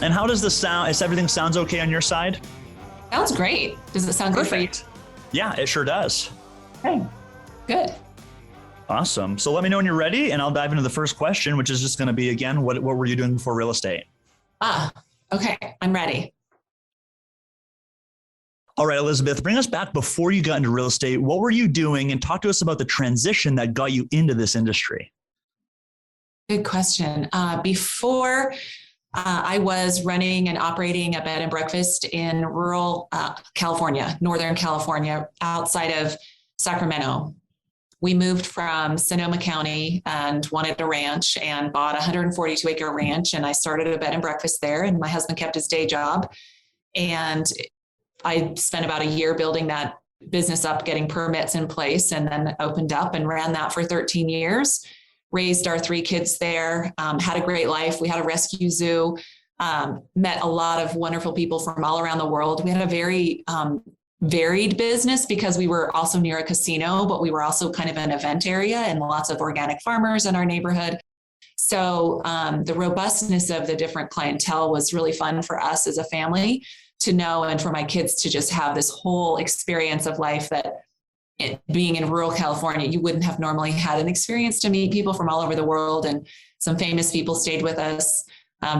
And how does this sound? Is everything sounds okay on your side? Sounds great. Does it sound Perfect. good for Yeah, it sure does. you? Okay, good. Awesome. So let me know when you're ready, and I'll dive into the first question, which is just going to be, again, what were you doing before real estate? Okay, I'm ready. All right, Elizabeth, bring us back before you got into real estate. What were you doing? And talk to us about the transition that got you into this industry. Good question. Before I was running and operating a bed and breakfast in rural California, Northern California, outside of Sacramento. We moved from Sonoma County and wanted a ranch and bought a 142-acre ranch. And I started a bed and breakfast there. And my husband kept his day job. And I spent about a year building that business up, getting permits in place, and then opened up and ran that for 13 years. Raised our 3 kids there, had a great life. We had a rescue zoo, met a lot of wonderful people from all around the world. We had a very varied business because we were also near a casino, but we were also kind of an event area and lots of organic farmers in our neighborhood. So the robustness of the different clientele was really fun for us as a family to know, and for my kids to just have this whole experience of life that being in rural California, you wouldn't have normally had an experience to meet people from all over the world. And some famous people stayed with us.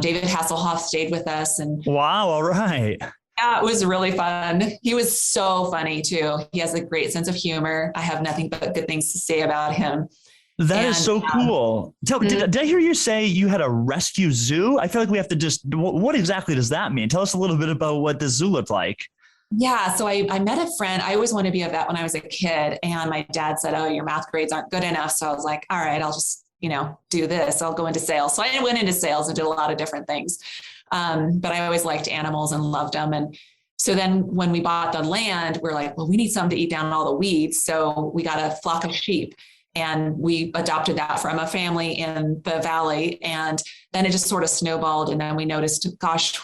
David Hasselhoff stayed with us. And wow, all right. Yeah, it was really fun. He was so funny too. He has a great sense of humor. I have nothing but good things to say about him. That is so cool. Did I hear you say you had a rescue zoo? I feel like we have to just, what exactly does that mean? Tell us a little bit about what this zoo looked like. Yeah. So I met a friend. I always wanted to be a vet when I was a kid. And my dad said, oh, your math grades aren't good enough. So I was like, all right, I'll just, do this. I'll go into sales. So I went into sales and did a lot of different things. But I always liked animals and loved them. And so then when we bought the land, we're like, well, we need something to eat down all the weeds. So we got a flock of sheep. And we adopted that from a family in the valley. And then it just sort of snowballed. And then we noticed, gosh,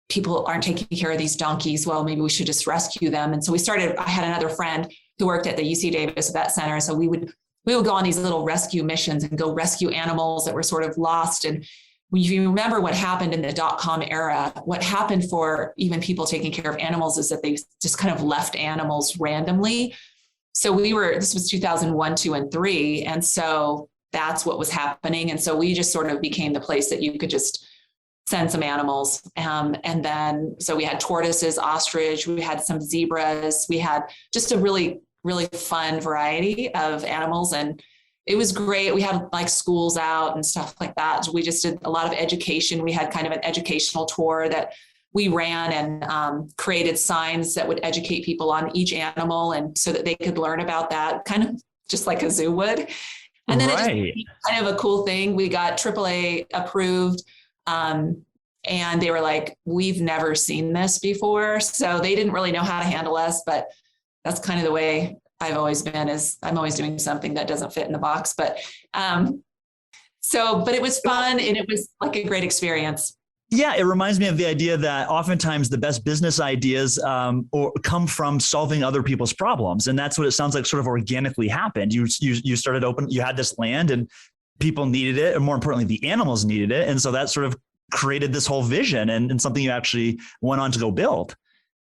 people aren't taking care of these donkeys. Well, maybe we should just rescue them. And so I had another friend who worked at the UC Davis Vet Center. So we would go on these little rescue missions and go rescue animals that were sort of lost. And if you remember what happened in the .com era, what happened for even people taking care of animals is that they just kind of left animals randomly. So this was 2001, 2, and 3. And so that's what was happening. And so we just sort of became the place that you could just send some animals. And then, so we had tortoises, ostrich, we had some zebras, we had just a really, really fun variety of animals. And it was great. We had like schools out and stuff like that. We just did a lot of education. We had kind of an educational tour that we ran and created signs that would educate people on each animal, and so that they could learn about that, kind of just like a zoo would. And then it just kind of a cool thing. We got AAA approved. And they were like, we've never seen this before. So they didn't really know how to handle us, but that's kind of the way I've always been, is I'm always doing something that doesn't fit in the box. But but it was fun, and it was like a great experience. Yeah, it reminds me of the idea that oftentimes the best business ideas come from solving other people's problems. And that's what it sounds like sort of organically happened. You started you had this land and people needed it, and more importantly, the animals needed it. And so that sort of created this whole vision and something you actually went on to go build.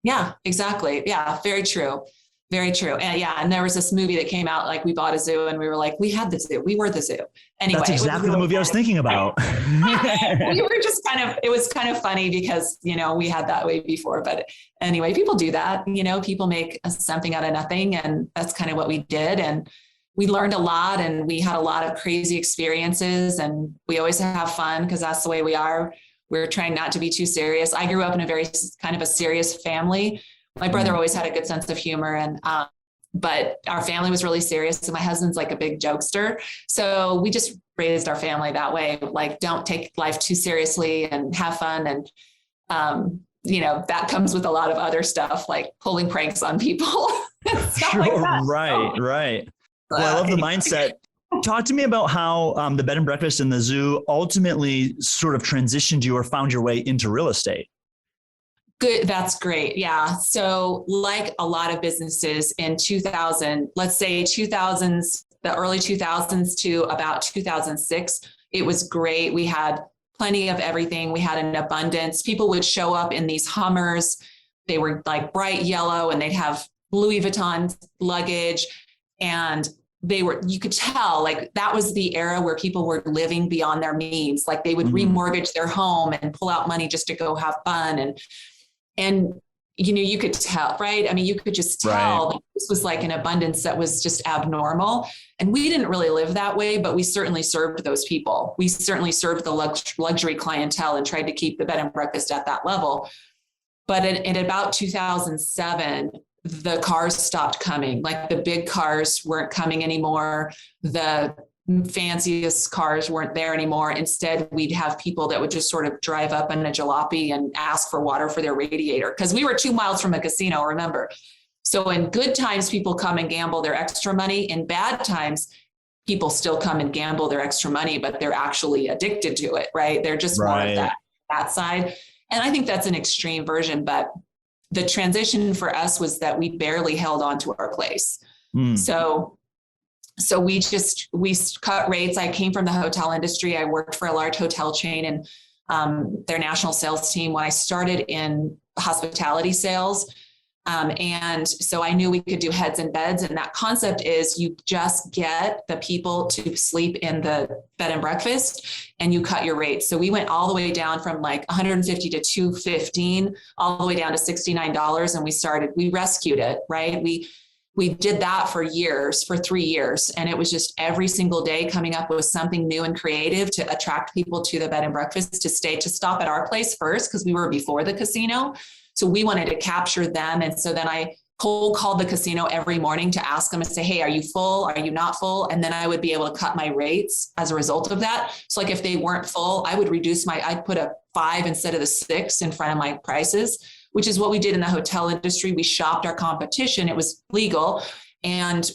Yeah, exactly. Yeah, very true. Very true. And there was this movie that came out, like we bought a zoo and we were like, we had the zoo, we were the zoo. Anyway, that's exactly the movie I was thinking about. We were just it was kind of funny because, we had that way before, but anyway, people do that, people make something out of nothing, and that's kind of what we did. And we learned a lot, and we had a lot of crazy experiences, and we always have fun because that's the way we are. We're trying not to be too serious. I grew up in a very kind of a serious family. My brother always had a good sense of humor, and but our family was really serious. And my husband's like a big jokester. So we just raised our family that way. Like, don't take life too seriously and have fun. And, that comes with a lot of other stuff, like pulling pranks on people. Sure, like right. Well, I love the mindset. Talk to me about how the bed and breakfast and the zoo ultimately sort of transitioned you or found your way into real estate. Good. That's great. Yeah. So like a lot of businesses in 2000, let's say 2000s, the early 2000s to about 2006, it was great. We had plenty of everything. We had an abundance. People would show up in these Hummers. They were like bright yellow and they'd have Louis Vuitton luggage. And you could tell like that was the era where people were living beyond their means. Like they would remortgage their home and pull out money just to go have fun. And you could tell, right? I mean, you could just tell that this was like an abundance that was just abnormal. And we didn't really live that way, but we certainly served those people. We certainly served the luxury clientele and tried to keep the bed and breakfast at that level. But in about 2007, the cars stopped coming. Like the big cars weren't coming anymore. The fanciest cars weren't there anymore. Instead, we'd have people that would just sort of drive up in a jalopy and ask for water for their radiator because we were 2 miles from a casino, remember. So in good times, people come and gamble their extra money. In bad times, people still come and gamble their extra money, but they're actually addicted to it, right? They're just more of that side. And I think that's an extreme version, but the transition for us was that we barely held on to our place. So we cut rates. I came from the hotel industry. I worked for a large hotel chain and their national sales team when I started in hospitality sales. And so I knew we could do heads and beds. And that concept is you just get the people to sleep in the bed and breakfast and you cut your rates. So we went all the way down from like 150 to 215, all the way down to $69. And we rescued it, right? We did that for 3 years. And it was just every single day coming up with something new and creative to attract people to the bed and breakfast to stop at our place first, because we were before the casino. So we wanted to capture them. And so then I cold called the casino every morning to ask them and say, hey, are you full? Are you not full? And then I would be able to cut my rates as a result of that. So like if they weren't full, I'd put a 5 instead of the 6 in front of my prices, which is what we did in the hotel industry. We shopped our competition. It was legal. And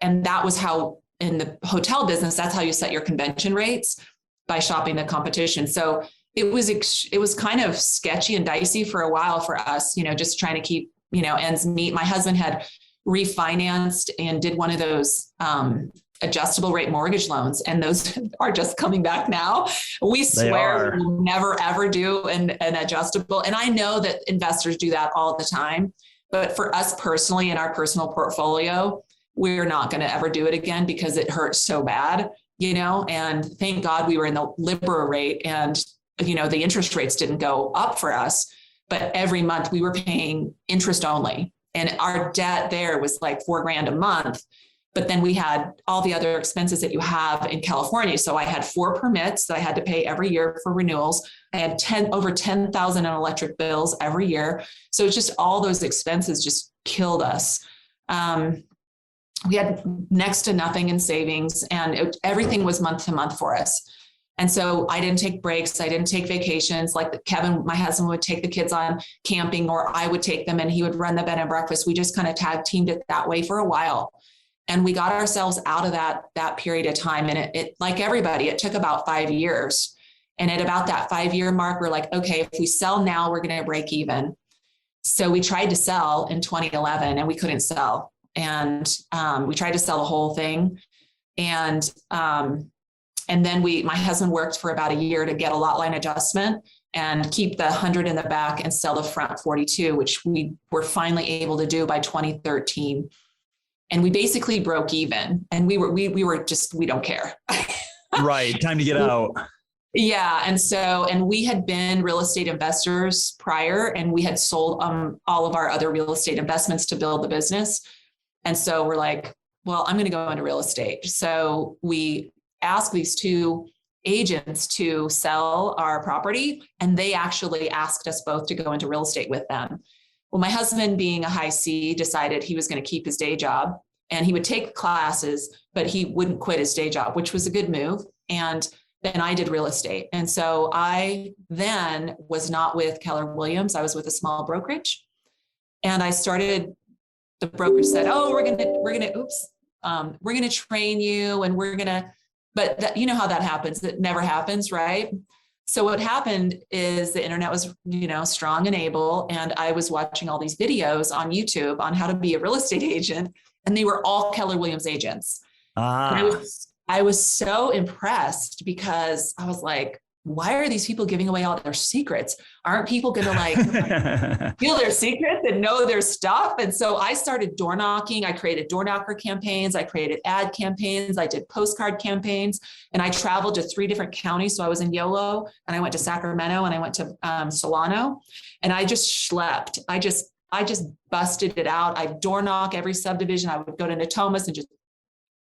that was how in the hotel business, that's how you set your convention rates, by shopping the competition. So it was kind of sketchy and dicey for a while for us, just trying to keep, ends meet. My husband had refinanced and did one of those adjustable rate mortgage loans. And those are just coming back now. We swear we will never, ever do an adjustable. And I know that investors do that all the time. But for us personally, in our personal portfolio, we're not going to ever do it again because it hurts so bad, and thank God we were in the Libra rate and the interest rates didn't go up for us, but every month we were paying interest only. And our debt there was like $4,000 a month. But then we had all the other expenses that you have in California. So I had 4 permits that I had to pay every year for renewals. I had over 10,000 in electric bills every year. So it's just all those expenses just killed us. We had next to nothing in savings and everything was month to month for us. And so I didn't take breaks. I didn't take vacations. Like Kevin, my husband, would take the kids on camping, or I would take them and he would run the bed and breakfast. We just kind of tag teamed it that way for a while. And we got ourselves out of that period of time. And it like everybody, it took about 5 years. And at about that 5-year mark, we're like, okay, if we sell now, we're going to break even. So we tried to sell in 2011 and we couldn't sell. And we tried to sell the whole thing. And then my husband worked for about a year to get a lot line adjustment and keep the 100 in the back and sell the front 42, which we were finally able to do by 2013. And we basically broke even. And we were just, we don't care. Right. Time to get out. Yeah. And we had been real estate investors prior, and we had sold all of our other real estate investments to build the business. And so we're like, well, I'm going to go into real estate. So we asked these 2 agents to sell our property, and they actually asked us both to go into real estate with them. Well, my husband, being a high C, decided he was going to keep his day job and he would take classes, but he wouldn't quit his day job, which was a good move. And then I did real estate. And so I then was not with Keller Williams. I was with a small brokerage, and the brokerage said, oh, we're going to train you, and but that, how that happens. It never happens, right? So what happened is the internet was, strong and able. And I was watching all these videos on YouTube on how to be a real estate agent. And they were all Keller Williams agents. I was so impressed because I was like, why are these people giving away all their secrets? Aren't people going to like feel their secrets and know their stuff? And so I started door knocking. I created door knocker campaigns. I created ad campaigns. I did postcard campaigns, and I traveled to 3 different counties. So I was in Yolo, and I went to Sacramento, and I went to Solano, and I just schlepped. I just busted it out. I door knock every subdivision. I would go to Natomas and just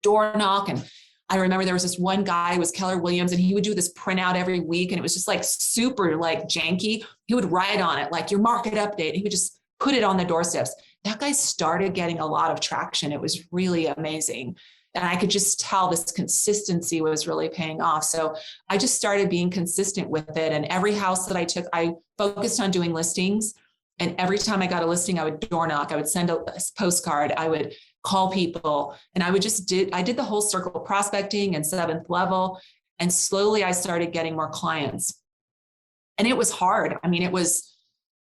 door knock. And I remember there was this one guy, it was Keller Williams, and he would do this printout every week. And it was just like super like janky. He would write on it, like your market update. He would just put it on the doorsteps. That guy started getting a lot of traction. It was really amazing. And I could just tell this consistency was really paying off. So I just started being consistent with it. And every house that I took, I focused on doing listings. And every time I got a listing, I would door knock, I would send a postcard, I would call people, and I did the whole circle prospecting and 7th level. And slowly I started getting more clients. And it was hard. I mean, it was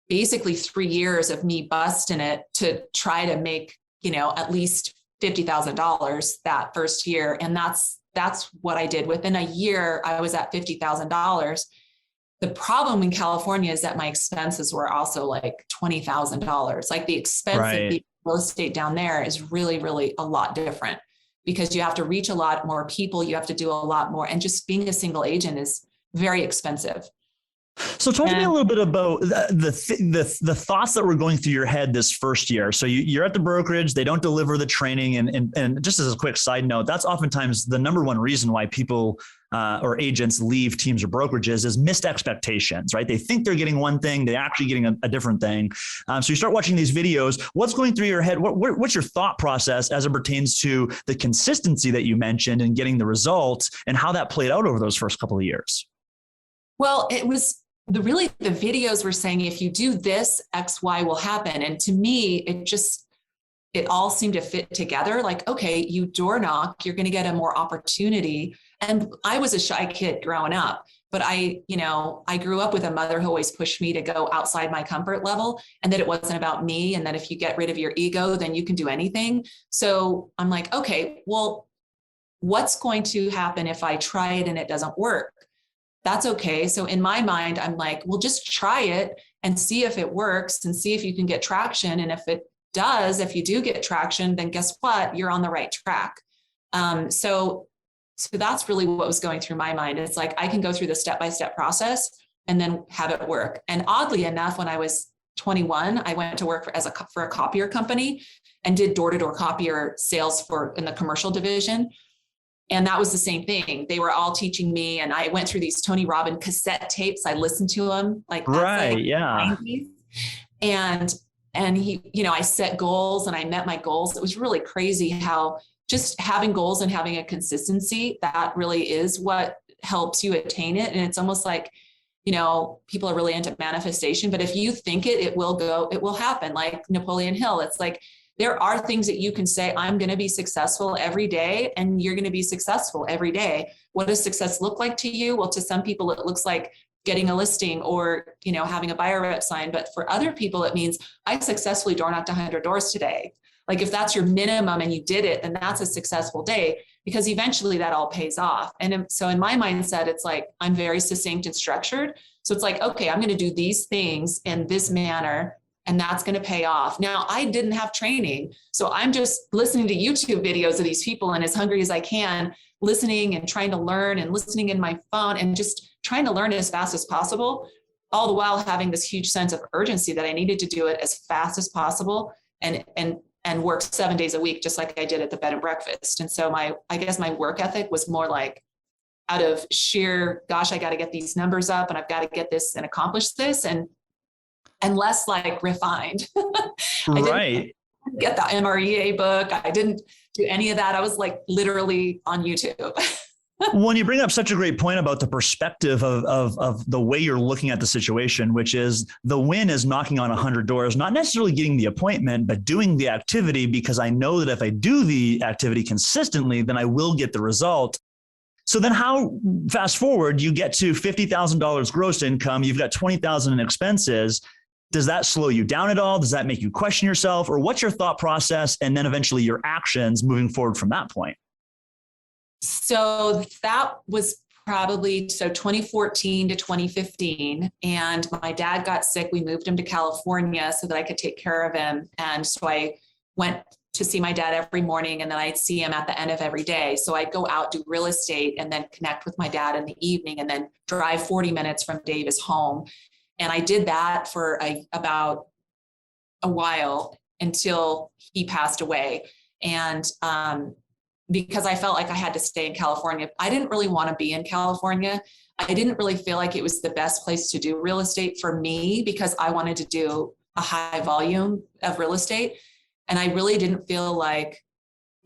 basically 3 years of me busting it to try to make, at least $50,000 that first year. And that's what I did. Within a year, I was at $50,000. The problem in California is that my expenses were also like $20,000. Like the expense of the real estate down there is really, really a lot different, because you have to reach a lot more people. You have to do a lot more. And just being a single agent is very expensive. So talk to me a little bit about the thoughts that were going through your head this first year. So you're at the brokerage, they don't deliver the training. And just as a quick side note, that's oftentimes the number one reason why people or agents leave teams or brokerages is missed expectations, right? They think they're getting one thing, they're actually getting a different thing. So you start watching these videos. What's going through your head? What's your thought process as it pertains to the consistency that you mentioned and getting the results, and how that played out over those first couple of years? Well, it was the videos were saying, if you do this, X, Y will happen. And to me, it all seemed to fit together. Like, okay, you door knock, you're going to get a more opportunity. And I was a shy kid growing up, but I grew up with a mother who always pushed me to go outside my comfort level, and that it wasn't about me. And that if you get rid of your ego, then you can do anything. So I'm like, okay, well, what's going to happen if I try it and it doesn't work? That's okay. So in my mind, I'm like, well, just try it and see if it works and see if you can get traction. And if it does, if you do get traction, then guess what? You're on the right track. So that's really what was going through my mind. It's like, I can go through the step-by-step process and then have it work. And oddly enough, when I was 21, I went to work for a copier company and did door-to-door copier sales in the commercial division. And that was the same thing. They were all teaching me, and I went through these Tony Robbins cassette tapes. I listened to them yeah. 90s. And he, I set goals and I met my goals. It was really crazy how just having goals and having a consistency, that really is what helps you attain it. And it's almost like, people are really into manifestation, but if you think it will happen. Like Napoleon Hill. It's like, there are things that you can say, I'm going to be successful every day, and you're going to be successful every day. What does success look like to you? Well, to some people, it looks like getting a listing or, having a buyer rep sign. But for other people, it means I successfully door knocked 100 doors today. Like if that's your minimum and you did it, then that's a successful day, because eventually that all pays off. And so in my mindset, it's like, I'm very succinct and structured. So it's like, okay, I'm going to do these things in this manner, and that's going to pay off. Now, I didn't have training, so I'm just listening to YouTube videos of these people, and as hungry as I can, listening and trying to learn and listening in my phone and just trying to learn as fast as possible, all the while having this huge sense of urgency that I needed to do it as fast as possible and work 7 days a week, just like I did at the bed and breakfast. And so I guess my work ethic was more like out of sheer, gosh, I got to get these numbers up and I've got to get this and accomplish this, and less like refined. I didn't get the MREA book. I didn't do any of that. I was like literally on YouTube. When you bring up such a great point about the perspective of the way you're looking at the situation, which is the win is knocking on 100 doors, not necessarily getting the appointment, but doing the activity, because I know that if I do the activity consistently, then I will get the result. So then how, fast forward, you get to $50,000 gross income, you've got $20,000 in expenses. Does that slow you down at all? Does that make you question yourself? Or what's your thought process and then eventually your actions moving forward from that point? So that was probably, so 2014 to 2015. And my dad got sick. We moved him to California so that I could take care of him. And so I went to see my dad every morning, and then I'd see him at the end of every day. So I'd go out, do real estate, and then connect with my dad in the evening, and then drive 40 minutes from Davis home. And I did that for about a while until he passed away. And because I felt like I had to stay in California, I didn't really want to be in California. I didn't really feel like it was the best place to do real estate for me, because I wanted to do a high volume of real estate. And I really didn't feel like,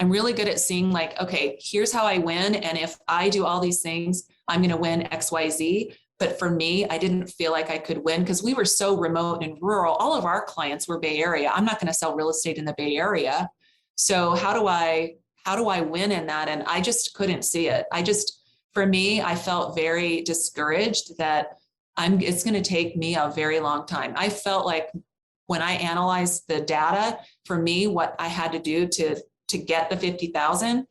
I'm really good at seeing like, okay, here's how I win. And if I do all these things, I'm going to win XYZ. But for me, I didn't feel like I could win because we were so remote and rural. All of our clients were Bay Area. I'm not going to sell real estate in the Bay Area. So how do I win in that? And I just couldn't see it. For me, I felt very discouraged that it's going to take me a very long time. I felt like when I analyzed the data, for me, what I had to do to get the 50,000,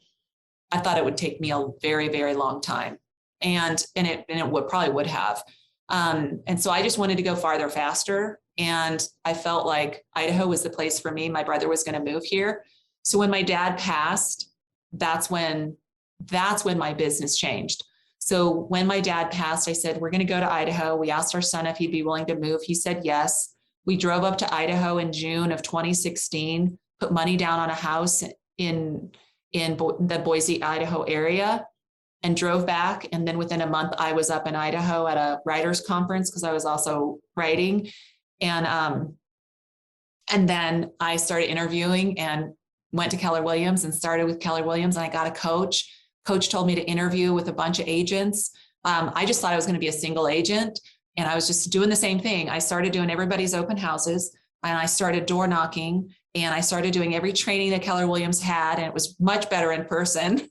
I thought it would take me a very, very long time. And it probably would have. And so I just wanted to go farther, faster. And I felt like Idaho was the place for me. My brother was going to move here. So when my dad passed, that's when my business changed. So when my dad passed, I said, we're going to go to Idaho. We asked our son if he'd be willing to move. He said yes. We drove up to Idaho in June of 2016, put money down on a house in the Boise, Idaho area, and drove back. And then within a month, I was up in Idaho at a writers conference because I was also writing. And then I started interviewing and went to Keller Williams and started with Keller Williams, and I got a coach. Coach told me to interview with a bunch of agents. I just thought I was going to be a single agent, and I was just doing the same thing. I started doing everybody's open houses, and I started door knocking, and I started doing every training that Keller Williams had, and it was much better in person.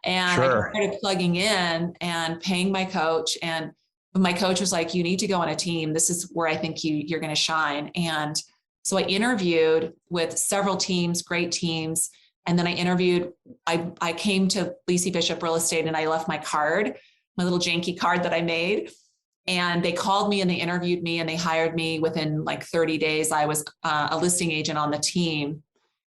And sure. I started plugging in and paying my coach, and my coach was like, you need to go on a team. This is where I think you're going to shine. And so I interviewed with several teams, great teams. And then I came to Lacey Bishop Real Estate, and I left my card, my little janky card that I made. And they called me and they interviewed me and they hired me. Within like 30 days, I was a listing agent on the team.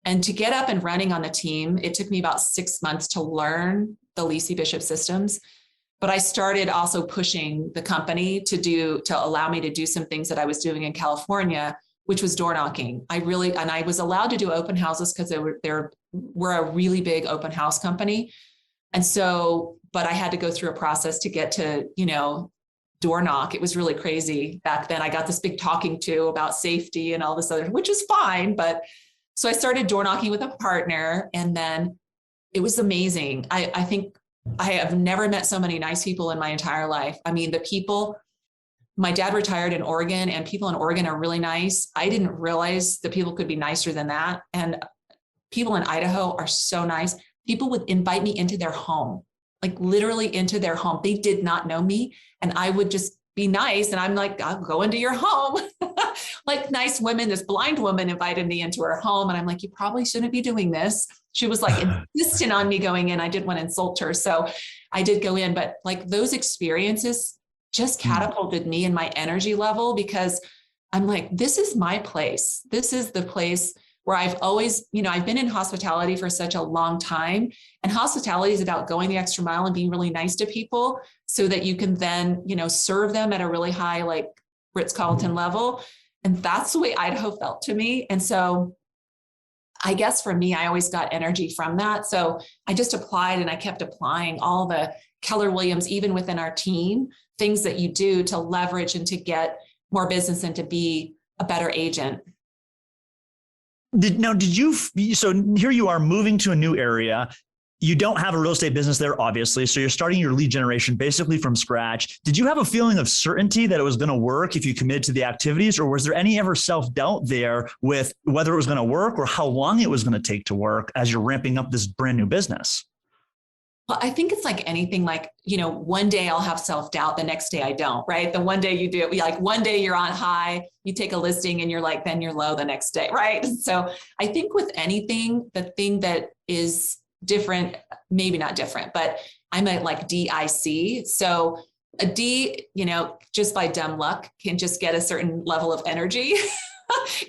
And to get up and running on the team, it took me about 6 months to learn the Lacey Bishop systems. But I started also pushing the company to allow me to do some things that I was doing in California, which was door knocking. I was allowed to do open houses because we're a really big open house company. And so, but I had to go through a process to get to, door knock. It was really crazy back then. I got this big talking to about safety and all this other, which is fine. But so I started door knocking with a partner, and then it was amazing. I think I have never met so many nice people in my entire life. I mean, the people, my dad retired in Oregon, and people in Oregon are really nice. I didn't realize that people could be nicer than that. And people in Idaho are so nice. People would invite me into their home, like literally into their home. They did not know me, and I would just be nice. And I'm like, I'll go into your home. Like nice women, this blind woman invited me into her home. And I'm like, you probably shouldn't be doing this. She was like insistent on me going in. I didn't want to insult her. So I did go in, but like those experiences just catapulted me in my energy level, because I'm like, this is my place. This is the place where I've always, I've been in hospitality for such a long time, and hospitality is about going the extra mile and being really nice to people so that you can then, serve them at a really high, like Ritz-Carlton level. And that's the way Idaho felt to me. And so I guess for me, I always got energy from that. So I just applied, and I kept applying all the Keller Williams, even within our team, things that you do to leverage and to get more business and to be a better agent. So here you are moving to a new area. You don't have a real estate business there, obviously. So you're starting your lead generation basically from scratch. Did you have a feeling of certainty that it was going to work if you committed to the activities, or was there any ever self-doubt there with whether it was going to work or how long it was going to take to work as you're ramping up this brand new business? Well, I think it's like anything, like, one day I'll have self-doubt, the next day I don't, right? The one day you do, like one day you're on high, you take a listing and you're like, then you're low the next day, right? So I think with anything, the thing that is different, maybe not different, but I'm a like DIC. So a D, just by dumb luck can just get a certain level of energy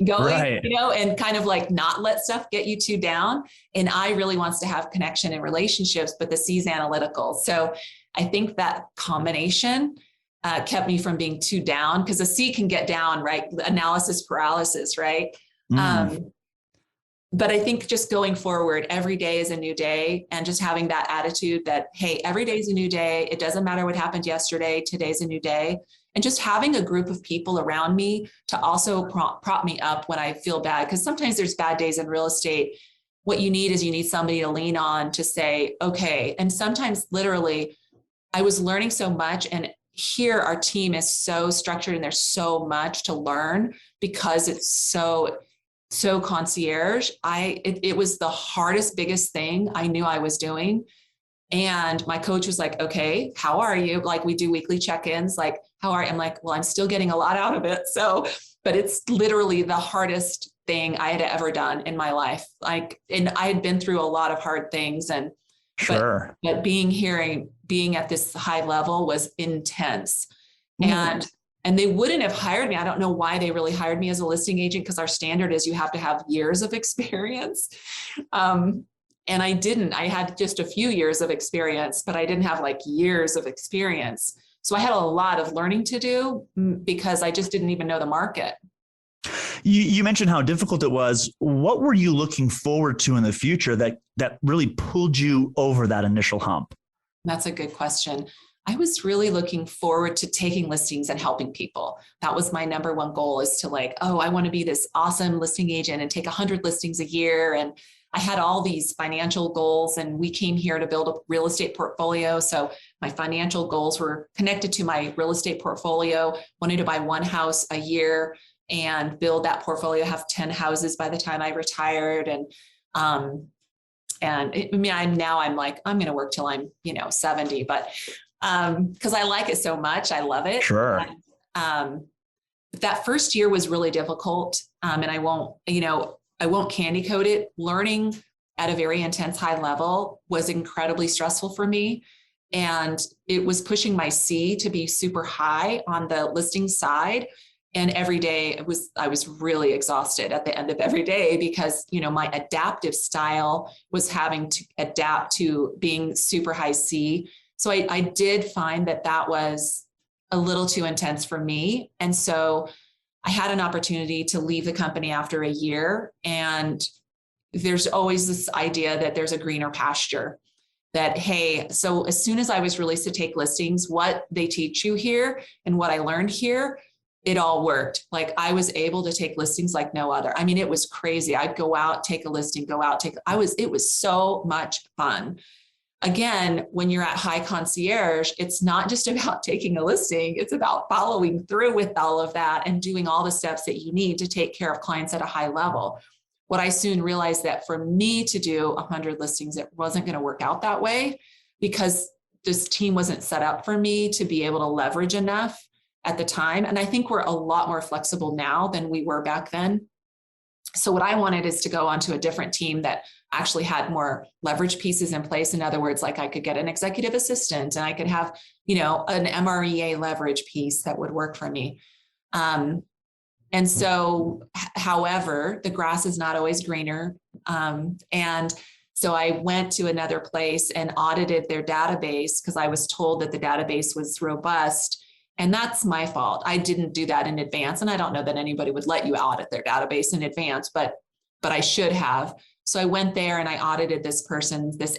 going, Right. and kind of like not let stuff get you too down. And I really wants to have connection and relationships, but the C's analytical. So I think that combination kept me from being too down, because a C can get down, right? Analysis paralysis, right? But I think just going forward, every day is a new day, and just having that attitude that, hey, every day is a new day. It doesn't matter what happened yesterday. Today's a new day. And just having a group of people around me to also prop me up when I feel bad. Because sometimes there's bad days in real estate. What you need is you need somebody to lean on to say, okay. And sometimes literally I was learning so much, and here our team is so structured and there's so much to learn because it's so concierge. It was the hardest, biggest thing I knew I was doing. And my coach was like, okay, how are you? Like, we do weekly check-ins, like, how are you? I'm like, well, I'm still getting a lot out of it. So, but it's literally the hardest thing I had ever done in my life. Like, and I had been through a lot of hard things, and sure. But being at this high level was intense. And they wouldn't have hired me. I don't know why they really hired me as a listing agent, because our standard is you have to have years of experience. And I didn't. I had just a few years of experience, but I didn't have like years of experience. So I had a lot of learning to do because I just didn't even know the market. You mentioned how difficult it was. What were you looking forward to in the future that really pulled you over that initial hump? That's a good question. I was really looking forward to taking listings and helping people. That was my number one goal, is to like, oh, I want to be this awesome listing agent and take 100 listings a year. And I had all these financial goals, and we came here to build a real estate portfolio. So my financial goals were connected to my real estate portfolio. Wanted to buy one house a year and build that portfolio, have 10 houses by the time I retired. I'm like, I'm going to work till I'm, 70, but because I like it so much. I love it. Sure. That first year was really difficult. And I won't candy coat it. Learning at a very intense high level was incredibly stressful for me. And it was pushing my C to be super high on the listing side. And every day I was really exhausted at the end of every day, because, my adaptive style was having to adapt to being super high C. So I did find that was a little too intense for me. And so I had an opportunity to leave the company after a year. And there's always this idea that there's a greener pasture, that, hey, so as soon as I was released to take listings, what they teach you here and what I learned here, it all worked. Like, I was able to take listings like no other. I mean, it was crazy. I'd go out, take a listing, it was so much fun. Again, when you're at high concierge, it's not just about taking a listing. It's about following through with all of that and doing all the steps that you need to take care of clients at a high level. What I soon realized, that for me to do 100 listings, it wasn't going to work out that way, because this team wasn't set up for me to be able to leverage enough at the time. And I think we're a lot more flexible now than we were back then. So what I wanted is to go onto a different team that actually had more leverage pieces in place. In other words, like, I could get an executive assistant, and I could have, an MREA leverage piece that would work for me. And so, however, the grass is not always greener. And so I went to another place and audited their database, because I was told that the database was robust. And that's my fault. I didn't do that in advance. And I don't know that anybody would let you audit their database in advance, but I should have. So I went there and I audited this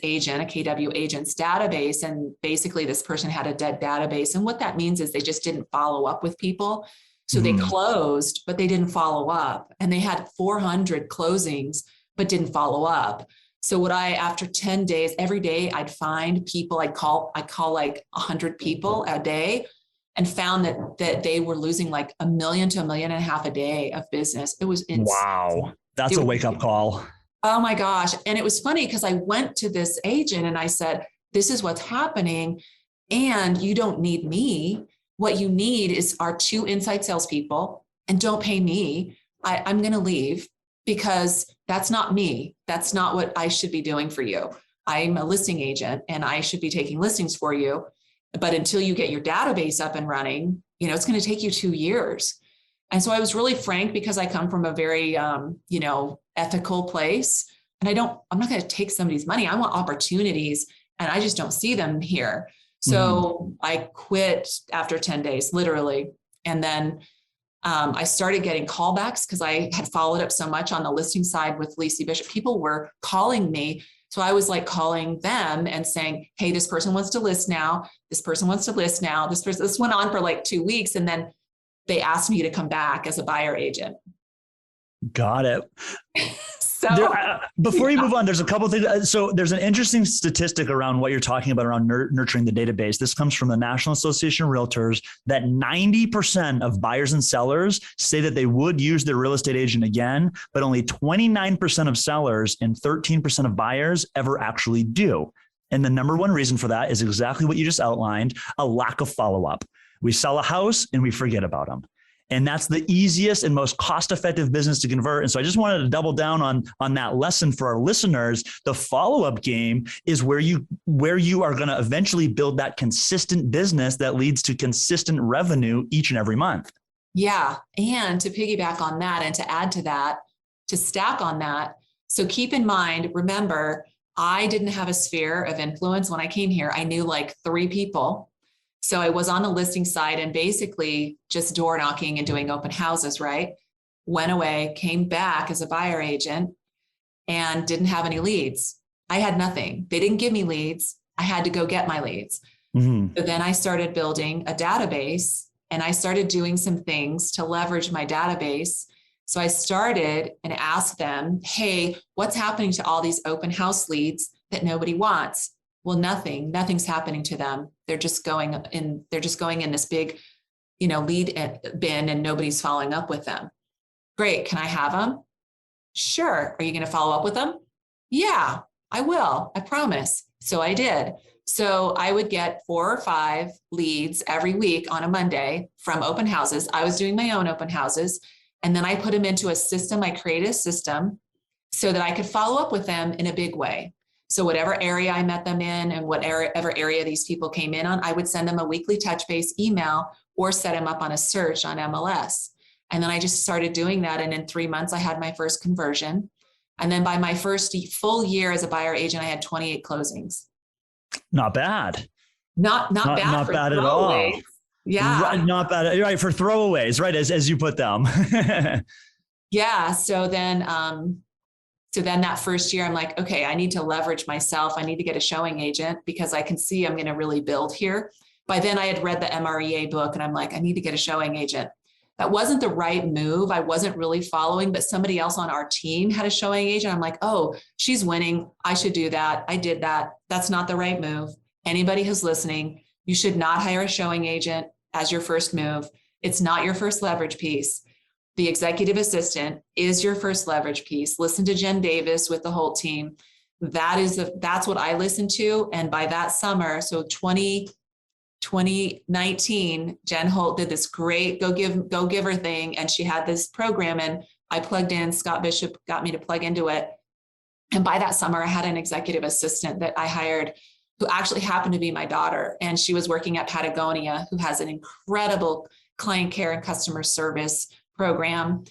agent, a KW agent's database. And basically this person had a dead database. And what that means is they just didn't follow up with people. So they closed, but they didn't follow up. And they had 400 closings, but didn't follow up. So after 10 days, every day I'd find people, I'd call like 100 people a day, and found that they were losing like $1 million to $1.5 million a day of business. It was insane. Wow. That's a wake-up call. Oh my gosh. And it was funny, because I went to this agent and I said, this is what's happening. And you don't need me. What you need is our 2 inside salespeople, and don't pay me. I'm going to leave, because that's not me. That's not what I should be doing for you. I'm a listing agent and I should be taking listings for you. But until you get your database up and running, it's going to take you 2 years. And so I was really frank because I come from a very, ethical place. And I'm not going to take somebody's money. I want opportunities and I just don't see them here. So I quit after 10 days, literally. And then I started getting callbacks because I had followed up so much on the listing side with Lacey Bishop. People were calling me. So I was like calling them and saying, hey, this person wants to list now. This person wants to list now. This went on for like 2 weeks. And then they asked me to come back as a buyer agent. Got it. So before you move on, there's a couple of things. So there's an interesting statistic around what you're talking about around nurturing the database. This comes from the National Association of Realtors that 90% of buyers and sellers say that they would use their real estate agent again, but only 29% of sellers and 13% of buyers ever actually do. And the number one reason for that is exactly what you just outlined, a lack of follow-up. We sell a house and we forget about them. And that's the easiest and most cost-effective business to convert. And so I just wanted to double down on that lesson for our listeners. The follow-up game is where you are going to eventually build that consistent business that leads to consistent revenue each and every month. Yeah. And to piggyback on that and to add to that, to stack on that. So keep in mind, remember, I didn't have a sphere of influence when I came here. I knew like 3 people. So I was on the listing side and basically just door knocking and doing open houses, right? Went away, came back as a buyer agent and didn't have any leads. I had nothing. They didn't give me leads. I had to go get my leads. So then I started building a database and I started doing some things to leverage my database. So I started and asked them, hey, what's happening to all these open house leads that nobody wants? Well, nothing's happening to them. They're just going in this big, lead bin and nobody's following up with them. Great. Can I have them? Sure. Are you going to follow up with them? Yeah, I will. I promise. So I did. So I would get 4 or 5 leads every week on a Monday from open houses. I was doing my own open houses. And then I put them into a system. I created a system so that I could follow up with them in a big way. So whatever area I met them in and whatever area these people came in on, I would send them a weekly touch base email or set them up on a search on MLS. And then I just started doing that. And in 3 months, I had my first conversion. And then by my first full year as a buyer agent, I had 28 closings. Not bad. Not bad. Not bad at all. Yeah. Right, not bad. Right. For throwaways, right. As you put them. Yeah. So then that first year, I'm like, okay, I need to leverage myself. I need to get a showing agent because I can see I'm going to really build here. By then I had read the MREA book and I'm like, I need to get a showing agent. That wasn't the right move. I wasn't really following, but somebody else on our team had a showing agent. I'm like, oh, she's winning. I should do that. I did that. That's not the right move. Anybody who's listening, you should not hire a showing agent as your first move. It's not your first leverage piece. The executive assistant is your first leverage piece. Listen to Jen Davis with the whole team. That's what I listened to. And by that summer, so 2019, Jen Holt did this great go giver thing. And she had this program and I plugged in. Scott Bishop got me to plug into it. And by that summer, I had an executive assistant that I hired who actually happened to be my daughter. And she was working at Patagonia, who has an incredible client care and customer service program.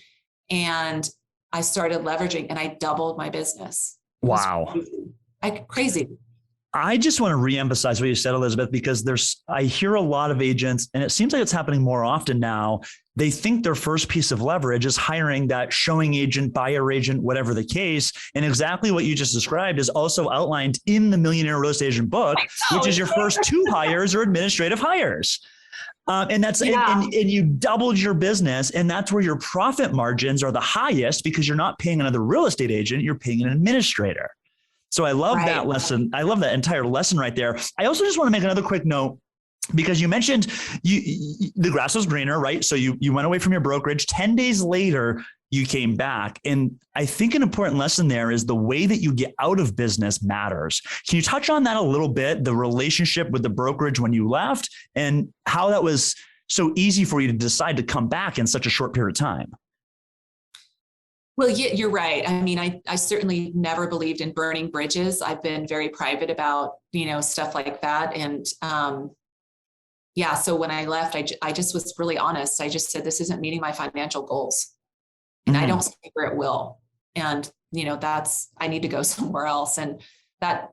And I started leveraging and I doubled my business. Wow. Crazy. I just want to reemphasize what you said, Elizabeth, because I hear a lot of agents, and it seems like it's happening more often now. They think their first piece of leverage is hiring that showing agent, buyer agent, whatever the case. And exactly what you just described is also outlined in the Millionaire Real Estate Agent book, which is your first 2 hires or administrative hires. And that's, and you doubled your business, and that's where your profit margins are the highest because you're not paying another real estate agent, you're paying an administrator. So I love that lesson. I love that entire lesson right there. I also just want to make another quick note because you mentioned the grass was greener, right? So you went away from your brokerage. 10 days later, you came back. And I think an important lesson there is the way that you get out of business matters. Can you touch on that a little bit, the relationship with the brokerage when you left and how that was so easy for you to decide to come back in such a short period of time? Well, yeah, you're right. I mean, I certainly never believed in burning bridges. I've been very private about, stuff like that. And yeah, so when I left, I just was really honest. I just said, this isn't meeting my financial goals, and I don't see where it will. And, I need to go somewhere else. And that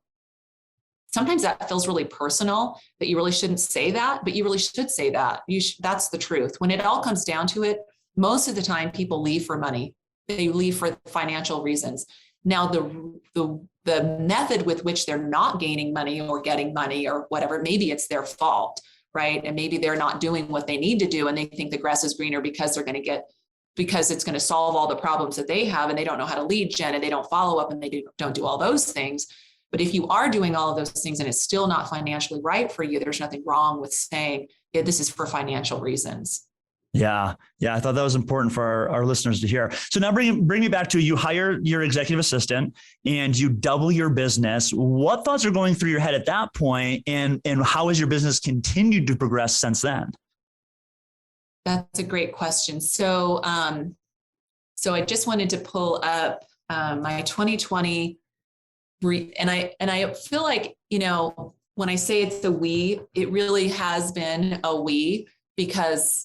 sometimes that feels really personal, that you really shouldn't say that, but you really should say that. That's the truth. When it all comes down to it, most of the time people leave for money. They leave for financial reasons. Now, the method with which they're not gaining money or getting money or whatever, maybe it's their fault, right? And maybe they're not doing what they need to do, and they think the grass is greener because it's going to solve all the problems that they have, and they don't know how to lead gen, and they don't follow up, and they don't do all those things. But if you are doing all of those things and it's still not financially right for you, there's nothing wrong with saying, yeah, this is for financial reasons. Yeah. I thought that was important for our listeners to hear. So now bring me back to, you hire your executive assistant and you double your business. What thoughts are going through your head at that point, and how has your business continued to progress since then? That's a great question. So I just wanted to pull up my 2020, and I feel like, when I say it's a we, it really has been a we, because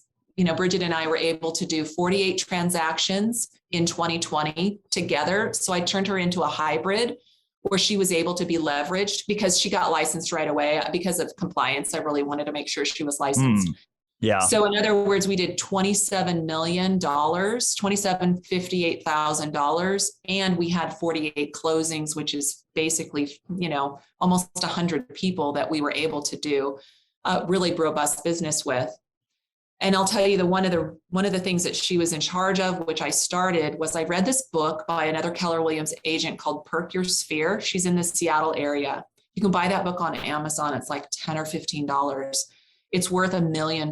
Bridget and I were able to do 48 transactions in 2020 together. So I turned her into a hybrid where she was able to be leveraged because she got licensed right away. Because of compliance, I really wanted to make sure she was licensed. Yeah. So in other words, we did $27 million, $2,758,000, and we had 48 closings, which is basically, almost 100 people that we were able to do a really robust business with. And I'll tell you, one of the things that she was in charge of, which I started, was I read this book by another Keller Williams agent called Perk Your Sphere. She's in the Seattle area. You can buy that book on Amazon. It's like $10 or $15. It's worth $1 million.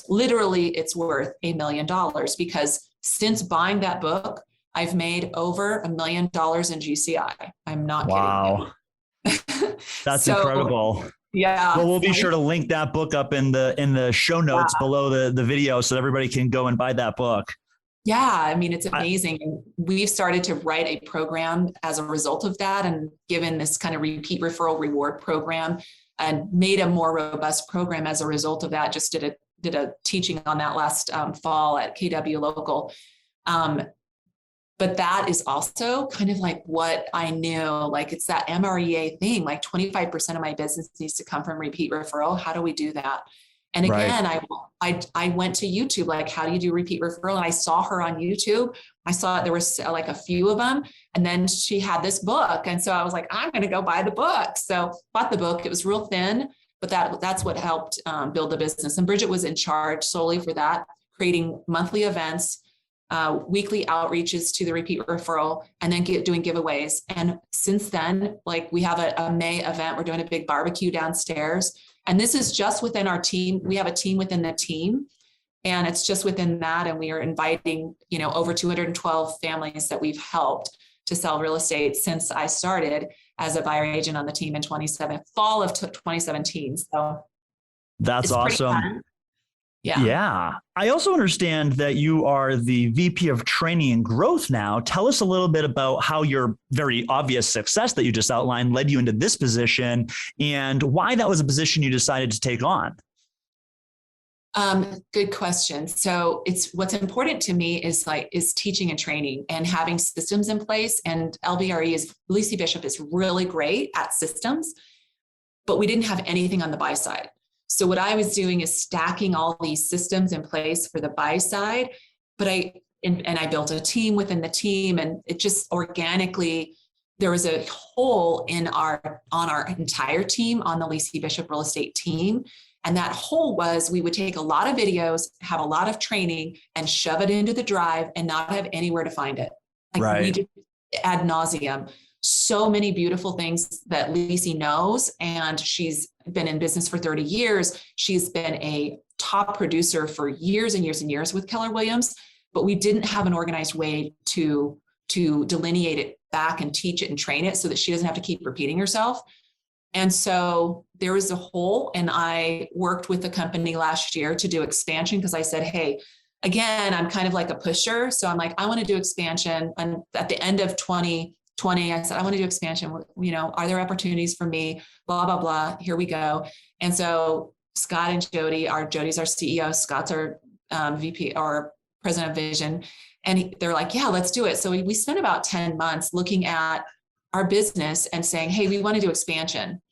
Literally, it's worth $1 million, because since buying that book, I've made over $1 million in GCI. I'm not kidding you. That's incredible. Yeah. Well, we'll be sure to link that book up in the show notes below the video, so that everybody can go and buy that book. Yeah. I mean, it's amazing. We've started to write a program as a result of that, and given this kind of repeat referral reward program, and made a more robust program as a result of that. Just did a teaching on that last fall at KW Local. But that is also kind of like what I knew, like it's that MREA thing, like 25% of my business needs to come from repeat referral. How do we do that? And again, I went to YouTube, like, how do you do repeat referral? And I saw her on YouTube. I saw there was like a few of them. And then she had this book. And so I was like, I'm going to go buy the book. So bought the book. It was real thin, but that's what helped build the business. And Bridget was in charge solely for that, creating monthly events, weekly outreaches to the repeat referral, and then doing giveaways. And since then, like, we have a May event. We're doing a big barbecue downstairs. And this is just within our team. We have a team within the team, and it's just within that. And we are inviting, over 212 families that we've helped to sell real estate since I started as a buyer agent on the team in fall of 2017. So that's awesome. Yeah. I also understand that you are the VP of Training and Growth now. Tell us a little bit about how your very obvious success that you just outlined led you into this position, and why that was a position you decided to take on. Good question. So what's important to me is teaching and training and having systems in place. And Lacey Bishop is really great at systems, but we didn't have anything on the buy side. So what I was doing is stacking all these systems in place for the buy side, but I built a team within the team, and it just organically, there was a hole on our entire team, on the Lacey Bishop real estate team. And that hole was, we would take a lot of videos, have a lot of training, and shove it into the drive and not have anywhere to find it. We did ad nauseum. So many beautiful things that Lacey knows, and she's been in business for 30 years. She's been a top producer for years and years and years with Keller Williams, but we didn't have an organized way to delineate it back and teach it and train it so that she doesn't have to keep repeating herself. And so there was a hole, and I worked with the company last year to do expansion, because I said, hey, again, I'm kind of like a pusher. So I'm like, I want to do expansion. And at the end of 2020, I said, I want to do expansion. Are there opportunities for me? Blah, blah, blah. Here we go. And so Scott and Jody's our CEO. Scott's our VP or president of vision. And they're like, yeah, let's do it. So we spent about 10 months looking at our business and saying, hey, we want to do expansion.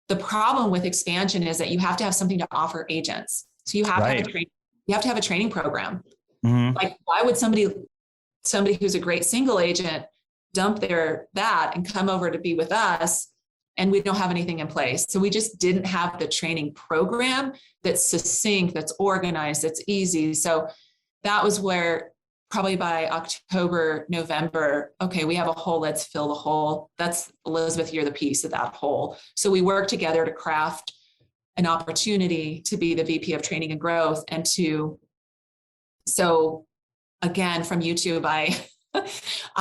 The problem with expansion is that you have to have something to offer agents. So you have to have a training program. Mm-hmm. Like, why would somebody who's a great single agent dump that and come over to be with us, and we don't have anything in place? So we just didn't have the training program that's succinct, that's organized, that's easy. So that was where probably by October, November, okay, we have a hole, let's fill the hole. That's Elizabeth, you're the piece of that hole. So we worked together to craft an opportunity to be the VP of training and growth. And so again, from YouTube, I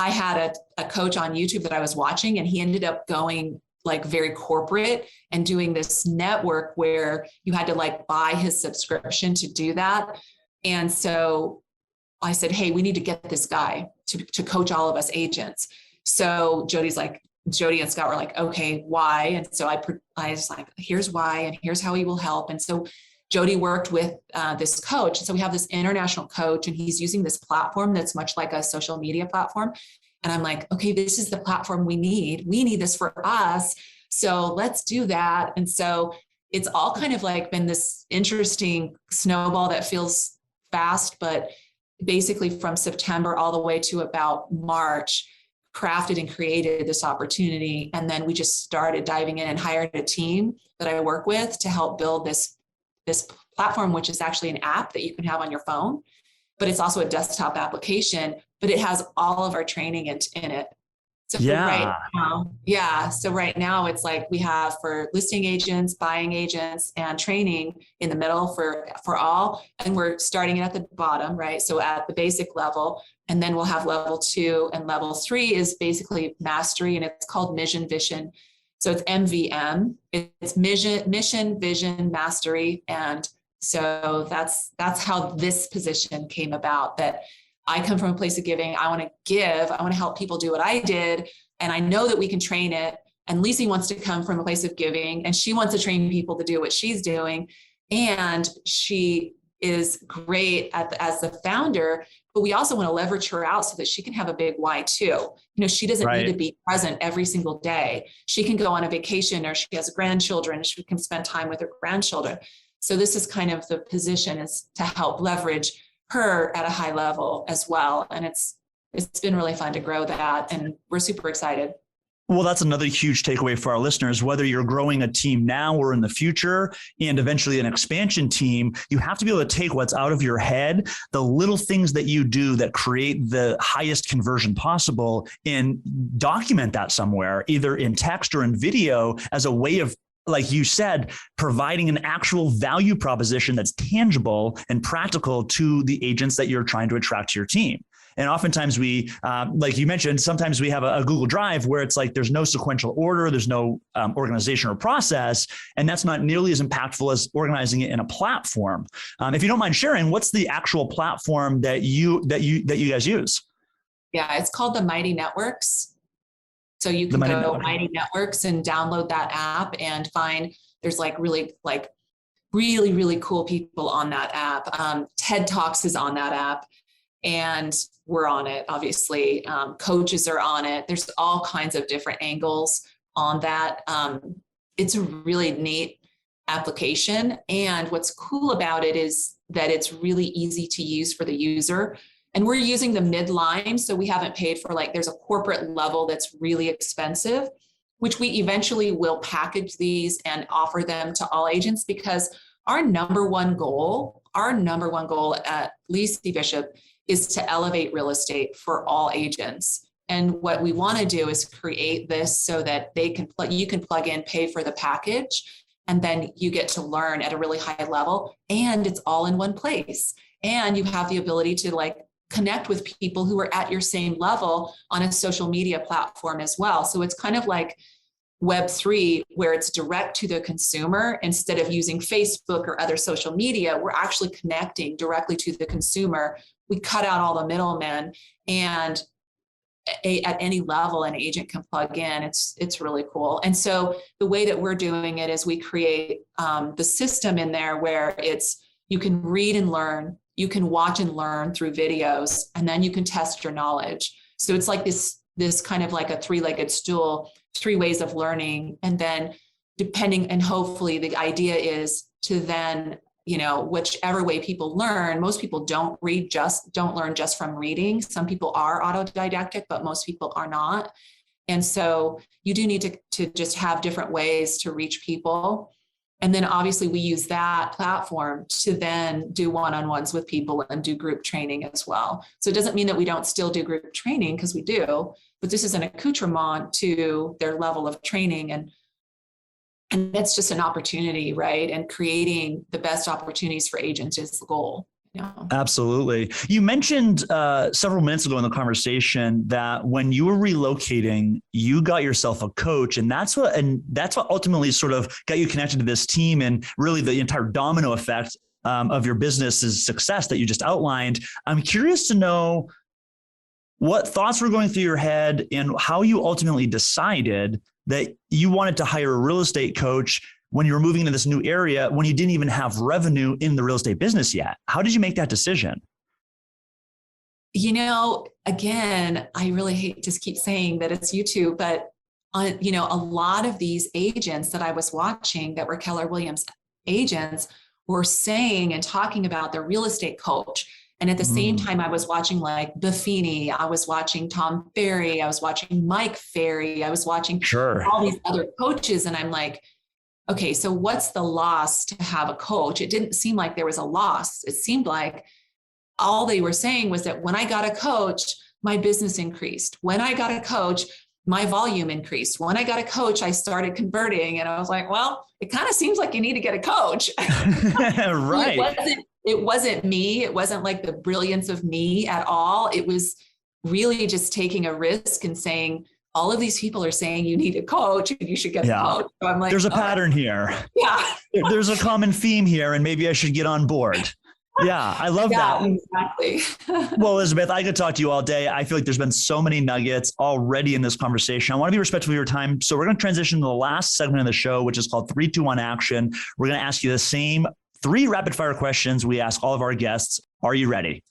had a coach on YouTube that I was watching, and he ended up going like very corporate and doing this network where you had to like buy his subscription to do that. And so I said, hey, we need to get this guy to coach all of us agents. So Jody and Scott were like, okay, why? And so I was like, here's why, and here's how he will help. And so Jody worked with this coach. So we have this international coach, and he's using this platform that's much like a social media platform. And I'm like, okay, this is the platform we need. We need this for us. So let's do that. And so it's all kind of like been this interesting snowball that feels fast, but basically from September all the way to about March, crafted and created this opportunity. And then we just started diving in and hired a team that I work with to help build this platform, which is actually an app that you can have on your phone, but it's also a desktop application, but it has all of our training in it. So So right now it's like we have for listing agents, buying agents, and training in the middle for all. And we're starting it at the bottom, right? So at the basic level, and then we'll have level 2, and level 3 is basically mastery, and it's called Mission Vision. So it's MVM. It's mission, vision, mastery. And so that's how this position came about, that I come from a place of giving. I want to give. I want to help people do what I did. And I know that we can train it. And Lisi wants to come from a place of giving, and she wants to train people to do what she's doing. And she is great as the founder, but we also want to leverage her out so that she can have a big why too. She doesn't need to be present every single day. She can go on a vacation, or she has grandchildren, and she can spend time with her grandchildren. So this is kind of the position, is to help leverage her at a high level as well. And it's been really fun to grow that, and we're super excited. Well, that's another huge takeaway for our listeners. Whether you're growing a team now or in the future, and eventually an expansion team, you have to be able to take what's out of your head, the little things that you do that create the highest conversion possible, and document that somewhere, either in text or in video, as a way of, like you said, providing an actual value proposition that's tangible and practical to the agents that you're trying to attract to your team. And oftentimes we, like you mentioned, sometimes we have a Google Drive where it's like there's no sequential order, there's no organization or process, and that's not nearly as impactful as organizing it in a platform. If you don't mind sharing, what's the actual platform that you guys use? Yeah, it's called the Mighty Networks. So you can go to Mighty Networks and download that app and find there's really cool people on that app. TED Talks is on that app, and we're on it, obviously. Coaches are on it. There's all kinds of different angles on that. It's a really neat application. And what's cool about it is that it's really easy to use for the user. And we're using the midline. So we haven't paid for there's a corporate level that's really expensive, which we eventually will package these and offer them to all agents, because our number one goal at Lisi Bishop is to elevate real estate for all agents. And what we want to do is create this so that you can plug in, pay for the package, and then you get to learn at a really high level, and it's all in one place. And you have the ability to connect with people who are at your same level on a social media platform as well. So it's kind of like Web3, where it's direct to the consumer, instead of using Facebook or other social media, we're actually connecting directly to the consumer. We cut out all the middlemen, and at any level, an agent can plug in. It's really cool. And so the way that we're doing it is we create the system in there where you can read and learn, you can watch and learn through videos, and then you can test your knowledge. So it's like this kind of like a three-legged stool, 3 ways of learning. And then and hopefully the idea is to then, whichever way people learn. Most people don't learn just from reading. Some people are autodidactic, but most people are not. And so you do need to just have different ways to reach people. And then obviously we use that platform to then do one-on-ones with people and do group training as well. So it doesn't mean that we don't still do group training, because we do, but this is an accoutrement to their level of training. And that's just an opportunity, right? And creating the best opportunities for agents is the goal. Absolutely. You mentioned several minutes ago in the conversation that when you were relocating, you got yourself a coach, and that's what ultimately sort of got you connected to this team, and really the entire domino effect of your business's success that you just outlined. I'm curious to know what thoughts were going through your head and how you ultimately decided that you wanted to hire a real estate coach when you were moving into this new area, when you didn't even have revenue in the real estate business yet. How did you make that decision? Again, I really hate to keep saying that it's YouTube, but a lot of these agents that I was watching that were Keller Williams agents were saying and talking about their real estate coach. And at the same time, I was watching like Buffini, I was watching Tom Ferry, I was watching Mike Ferry, I was watching all these other coaches. And I'm like, okay, so what's the loss to have a coach? It didn't seem like there was a loss. It seemed like all they were saying was that when I got a coach, my business increased. When I got a coach, my volume increased. When I got a coach, I started converting. And I was like, well, it kind of seems like you need to get a coach. Right. It wasn't me. It wasn't like the brilliance of me at all. It was really just taking a risk and saying, all of these people are saying you need a coach and you should get a coach. So I'm like, there's a pattern here. Yeah. There's a common theme here, and maybe I should get on board. Yeah, I love that. Exactly. Well, Elizabeth, I could talk to you all day. I feel like there's been so many nuggets already in this conversation. I want to be respectful of your time. So we're going to transition to the last segment of the show, which is called 3, 2, 1 action. We're going to ask you the same 3 rapid fire questions we ask all of our guests. Are you ready?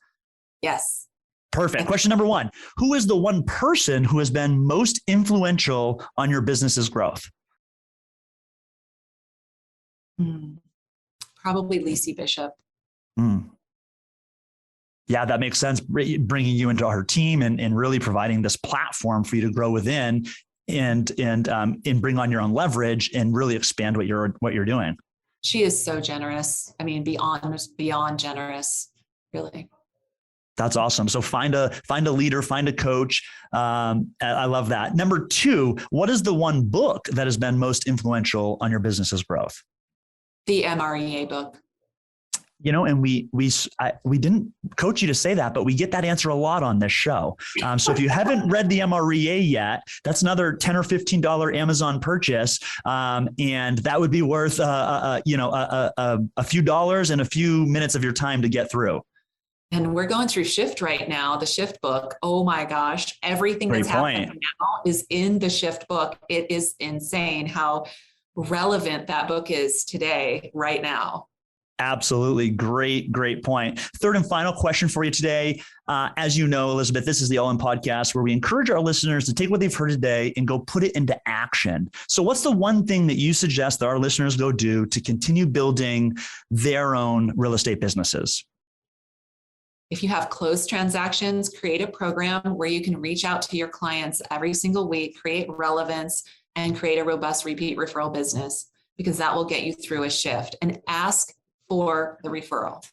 Yes. Perfect. Question number 1, who is the one person who has been most influential on your business's growth? Probably Lacey Bishop. Yeah, that makes sense. Bringing you into her team and really providing this platform for you to grow within and bring on your own leverage and really expand what you're doing. She is so generous. I mean, beyond generous, really. That's awesome. So find a leader, find a coach. I love that. Number 2, what is the one book that has been most influential on your business's growth? The MREA book. And we didn't coach you to say that, but we get that answer a lot on this show. So if you haven't read the MREA yet, that's another $10 or $15 Amazon purchase. And that would be worth, a few dollars and a few minutes of your time to get through. And we're going through Shift right now, the Shift book. Oh my gosh. Everything that's happening now is in the Shift book. It is insane how relevant that book is today, right now. Absolutely. Great point. Third and final question for you today. As you know, Elizabeth, this is the All In Podcast where we encourage our listeners to take what they've heard today and go put it into action. So what's the one thing that you suggest that our listeners go do to continue building their own real estate businesses? If you have closed transactions, create a program where you can reach out to your clients every single week, create relevance, and create a robust repeat referral business, because that will get you through a shift. And ask for the referral.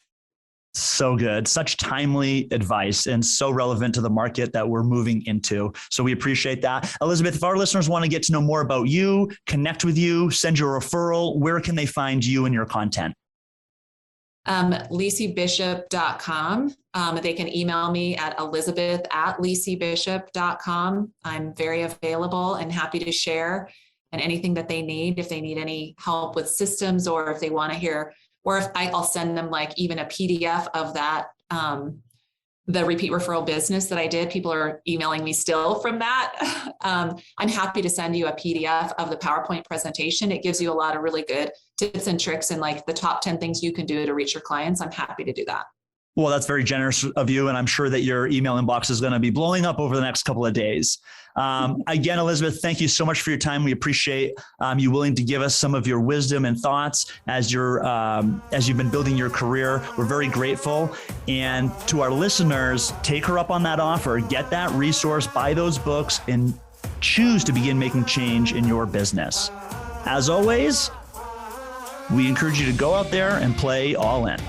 So good. Such timely advice and so relevant to the market that we're moving into. So we appreciate that. Elizabeth, if our listeners want to get to know more about you, connect with you, send you a referral, where can they find you and your content? LaceyBishop.com. They can email me at Elizabeth@LaceyBishop.com. I'm very available and happy to share. and anything that they need, if they need any help with systems, or if they want to hear, or if I'll send them like even a PDF of that, the repeat referral business that I did. People are emailing me still from that. I'm happy to send you a PDF of the PowerPoint presentation. It gives you a lot of really good tips and tricks and like the top 10 things you can do to reach your clients. I'm happy to do that. Well, that's very generous of you. And I'm sure that your email inbox is going to be blowing up over the next couple of days. Again, Elizabeth, thank you so much for your time. We appreciate you willing to give us some of your wisdom and thoughts as you've been building your career. We're very grateful. And to our listeners, take her up on that offer, get that resource, buy those books, and choose to begin making change in your business. As always, we encourage you to go out there and play all in.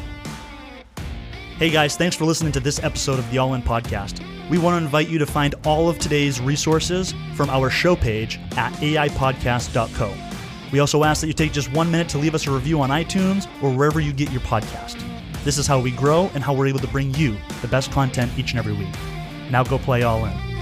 Hey guys, thanks for listening to this episode of the All In Podcast. We want to invite you to find all of today's resources from our show page at aipodcast.co. We also ask that you take just 1 minute to leave us a review on iTunes or wherever you get your podcast. This is how we grow and how we're able to bring you the best content each and every week. Now go play all in.